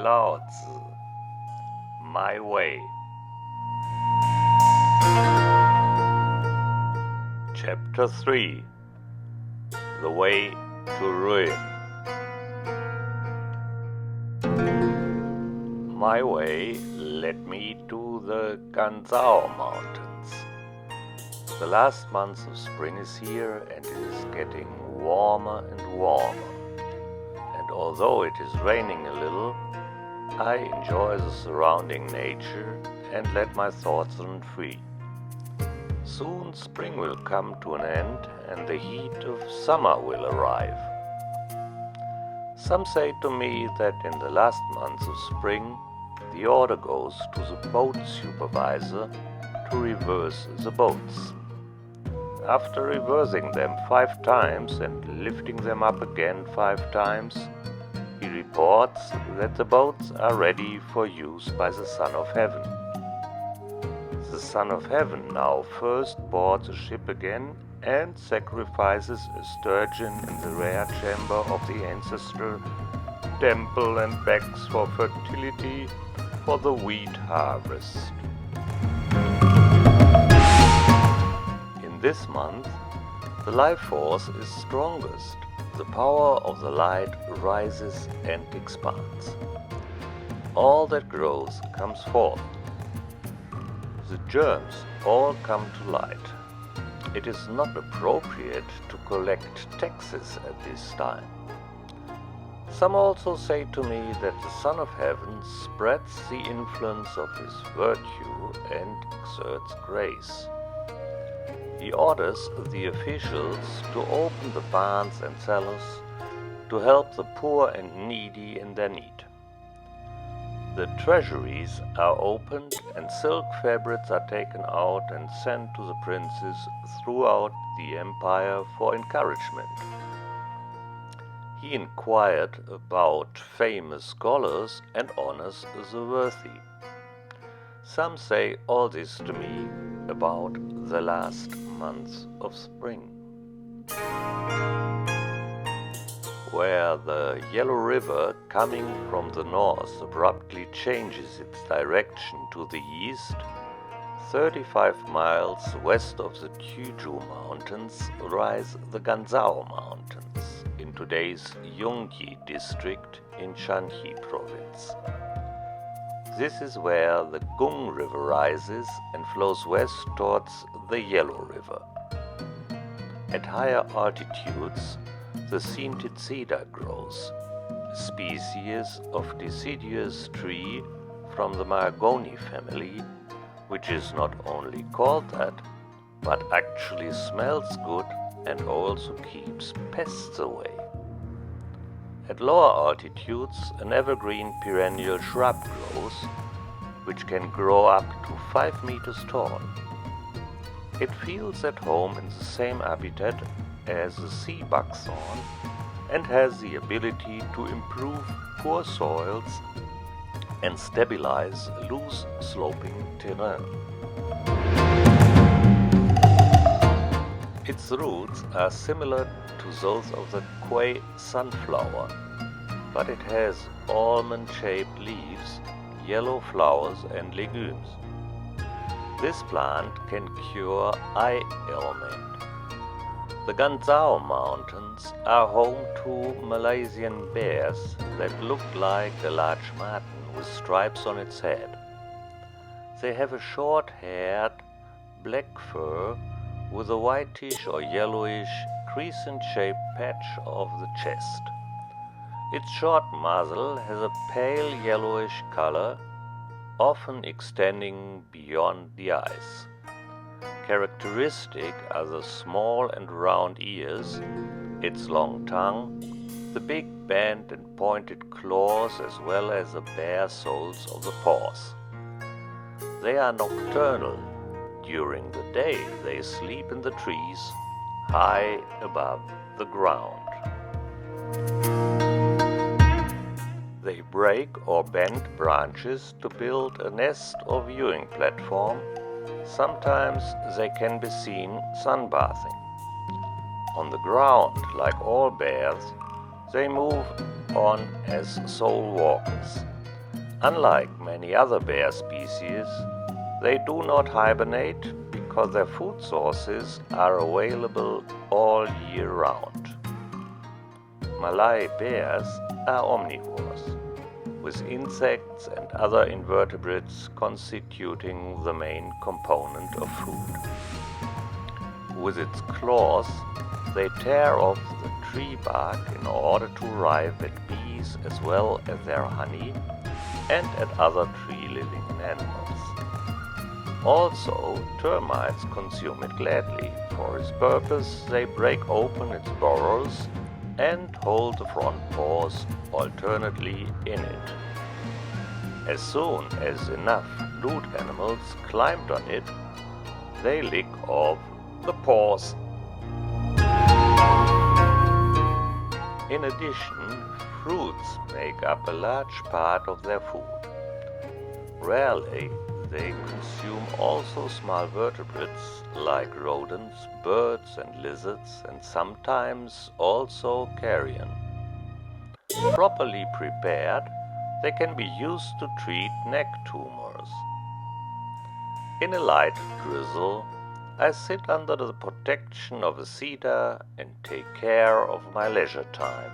Laozi, My Way. Chapter 3. The Way to Ruin. My way led me to the Ganzhao Mountains. The last month of spring is here and it is getting warmer and warmer. And although it is raining a little, I enjoy the surrounding nature and let my thoughts run free. Soon spring will come to an end and the heat of summer will arrive. Some say to me that in the last months of spring, the order goes to the boat supervisor to reverse the boats. After reversing them 5 times and lifting them up again 5 times, he reports that the boats are ready for use by the Son of Heaven. The Son of Heaven now first boards a ship again and sacrifices a sturgeon in the rare chamber of the ancestral temple and begs for fertility for the wheat harvest. In this month, the life force is strongest. The power of the light rises and expands. All that grows comes forth. The germs all come to light. It is not appropriate to collect taxes at this time. Some also say to me that the Son of Heaven spreads the influence of his virtue and exerts grace. He orders the officials to open the barns and cellars to help the poor and needy in their need. The treasuries are opened and silk fabrics are taken out and sent to the princes throughout the empire for encouragement. He inquired about famous scholars and honors the worthy. Some say all this to me about the last months of spring. Where the Yellow River, coming from the north, abruptly changes its direction to the east, 35 miles west of the Tuju Mountains rise the Ganzhao Mountains in today's Yongyi district in Shanxi province. This is where the Gung River rises and flows west towards the Yellow River. At higher altitudes, the scented cedar grows, a species of deciduous tree from the mahogany family, which is not only called that, but actually smells good and also keeps pests away. At lower altitudes, an evergreen perennial shrub grows, which can grow up to 5 meters tall. It feels at home in the same habitat as the sea buckthorn and has the ability to improve poor soils and stabilize loose sloping terrain. Its roots are similar to those of the Kuei sunflower, but it has almond-shaped leaves, yellow flowers and legumes. This plant can cure eye ailment. The Ganzhao Mountains are home to Malaysian bears that look like a large marten with stripes on its head. They have a short-haired, black fur with a whitish or yellowish crescent-shaped patch of the chest. Its short muzzle has a pale yellowish color, often extending beyond the eyes. Characteristic are the small and round ears, its long tongue, the big bent and pointed claws, as well as the bare soles of the paws. They are nocturnal. During the day they sleep in the trees, high above the ground. They break or bend branches to build a nest or viewing platform. Sometimes they can be seen sunbathing. On the ground, like all bears, they move on as sole walkers. Unlike many other bear species, they do not hibernate because their food sources are available all year round. Malay bears are omnivores, with insects and other invertebrates constituting the main component of food. With its claws, they tear off the tree bark in order to arrive at bees as well as their honey and at other tree-living animals. Also, termites consume it gladly. For this purpose, they break open its burrows and hold the front paws alternately in it. As soon as enough loot animals climbed on it, they lick off the paws. In addition, fruits make up a large part of their food. Rarely, they consume also small vertebrates like rodents, birds and lizards, and sometimes also carrion. Properly prepared, they can be used to treat neck tumors. In a light drizzle, I sit under the protection of a cedar and take care of my leisure time.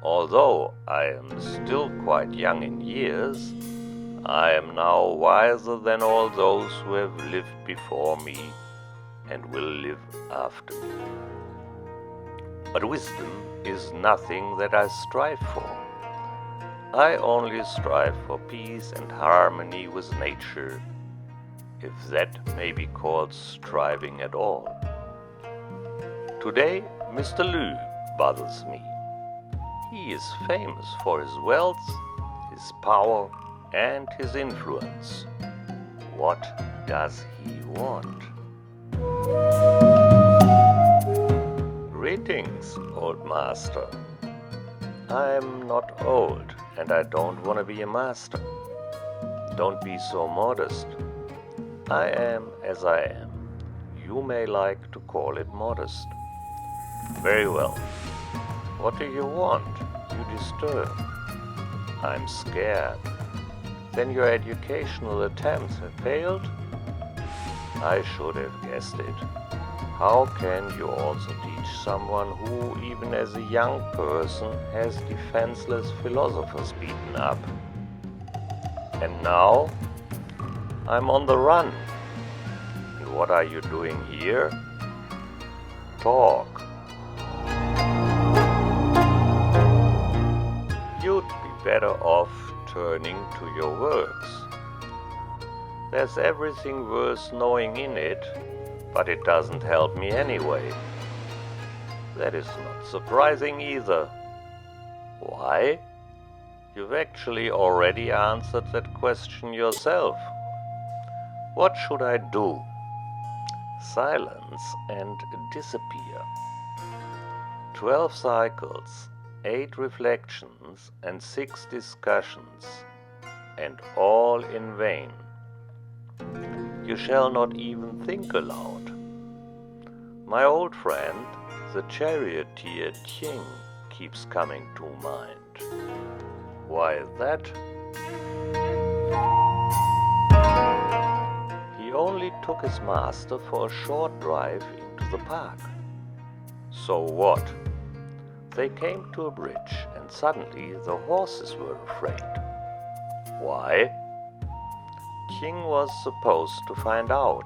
Although I am still quite young in years, I am now wiser than all those who have lived before me and will live after me. But wisdom is nothing that I strive for. I only strive for peace and harmony with nature, if that may be called striving at all. Today, Mr. Liu bothers me. He is famous for his wealth, his power, and his influence. What does he want? Greetings, old master. I am not old, and I don't want to be a master. Don't be so modest. I am as I am. You may like to call it modest. Very well. What do you want? You disturb. I'm scared. Then your educational attempts have failed? I should have guessed it. How can you also teach someone who, even as a young person, has defenseless philosophers beaten up? And now, I'm on the run. And what are you doing here? Talk. You'd be better off turning to your works. There's everything worth knowing in it, but it doesn't help me anyway. That is not surprising either. Why? You've actually already answered that question yourself. What should I do? Silence and disappear. 12 cycles, 8 reflections, and 6 discussions, and all in vain. You shall not even think aloud. My old friend, the charioteer Qing, keeps coming to mind. Why is that? He only took his master for a short drive into the park. So what? They came to a bridge, and suddenly the horses were afraid. Why? King was supposed to find out.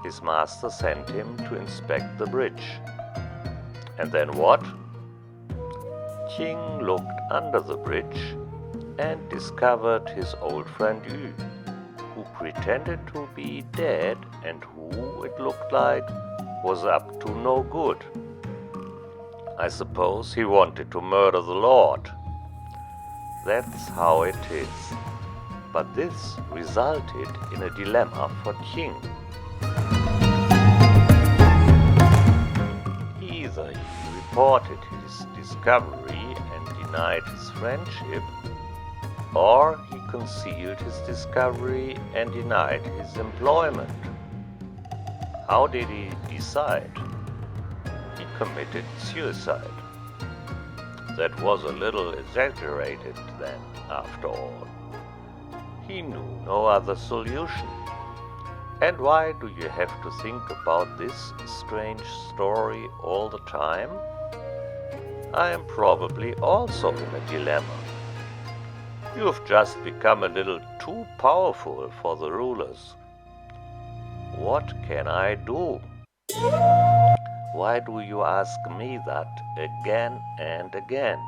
His master sent him to inspect the bridge. And then what? King looked under the bridge and discovered his old friend Yu, who pretended to be dead and who, it looked like, was up to no good. I suppose he wanted to murder the Lord. That's how it is. But this resulted in a dilemma for King. Either he reported his discovery and denied his friendship, or he concealed his discovery and denied his employment. How did he decide? He committed suicide. that was a little exaggerated then, after all. He knew no other solution. And why do you have to think about this strange story all the time? I am probably also in a dilemma. You've just become a little too powerful for the rulers. What can I do? Why do you ask me that again and again?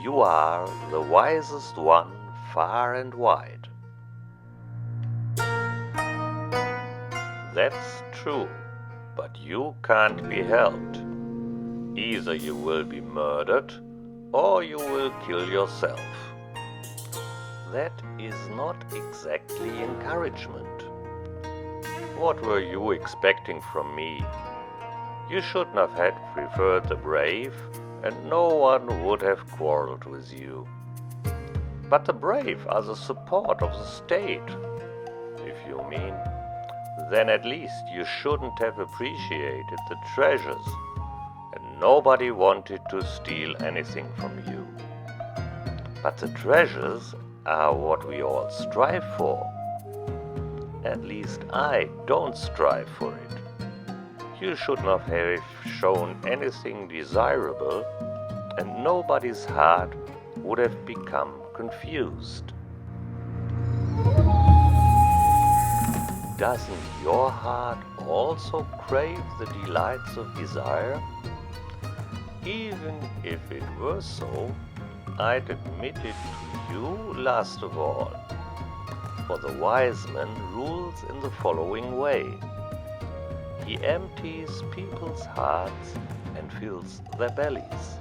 You are the wisest one far and wide. That's true, but you can't be helped. Either you will be murdered or you will kill yourself. That is not exactly encouragement. What were you expecting from me? You shouldn't have had preferred the brave, and no one would have quarreled with you. But the brave are the support of the state, if you mean. Then at least you shouldn't have appreciated the treasures, and nobody wanted to steal anything from you. But the treasures are what we all strive for. At least I don't strive for it. You should not have shown anything desirable, and nobody's heart would have become confused. Doesn't your heart also crave the delights of desire? Even if it were so, I'd admit it to you last of all. For the wise man rules in the following way. He empties people's hearts and fills their bellies.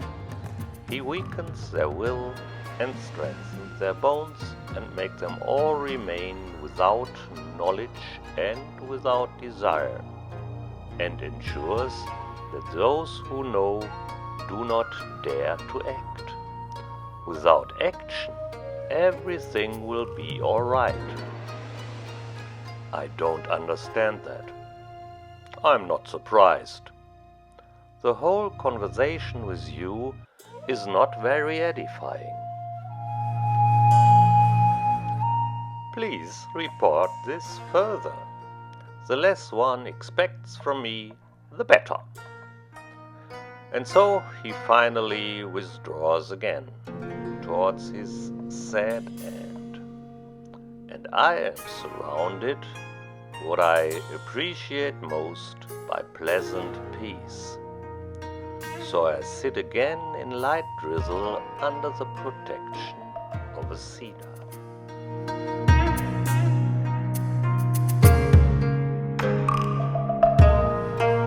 He weakens their will and strengthens their bones and makes them all remain without knowledge and without desire, and ensures that those who know do not dare to act. Without action, everything will be all right. I don't understand that. I'm not surprised. The whole conversation with you is not very edifying. Please report this further. The less one expects from me, the better. And so he finally withdraws again towards his sad end. And I am surrounded, what I appreciate most, by pleasant peace. So I sit again in light drizzle under the protection of a cedar.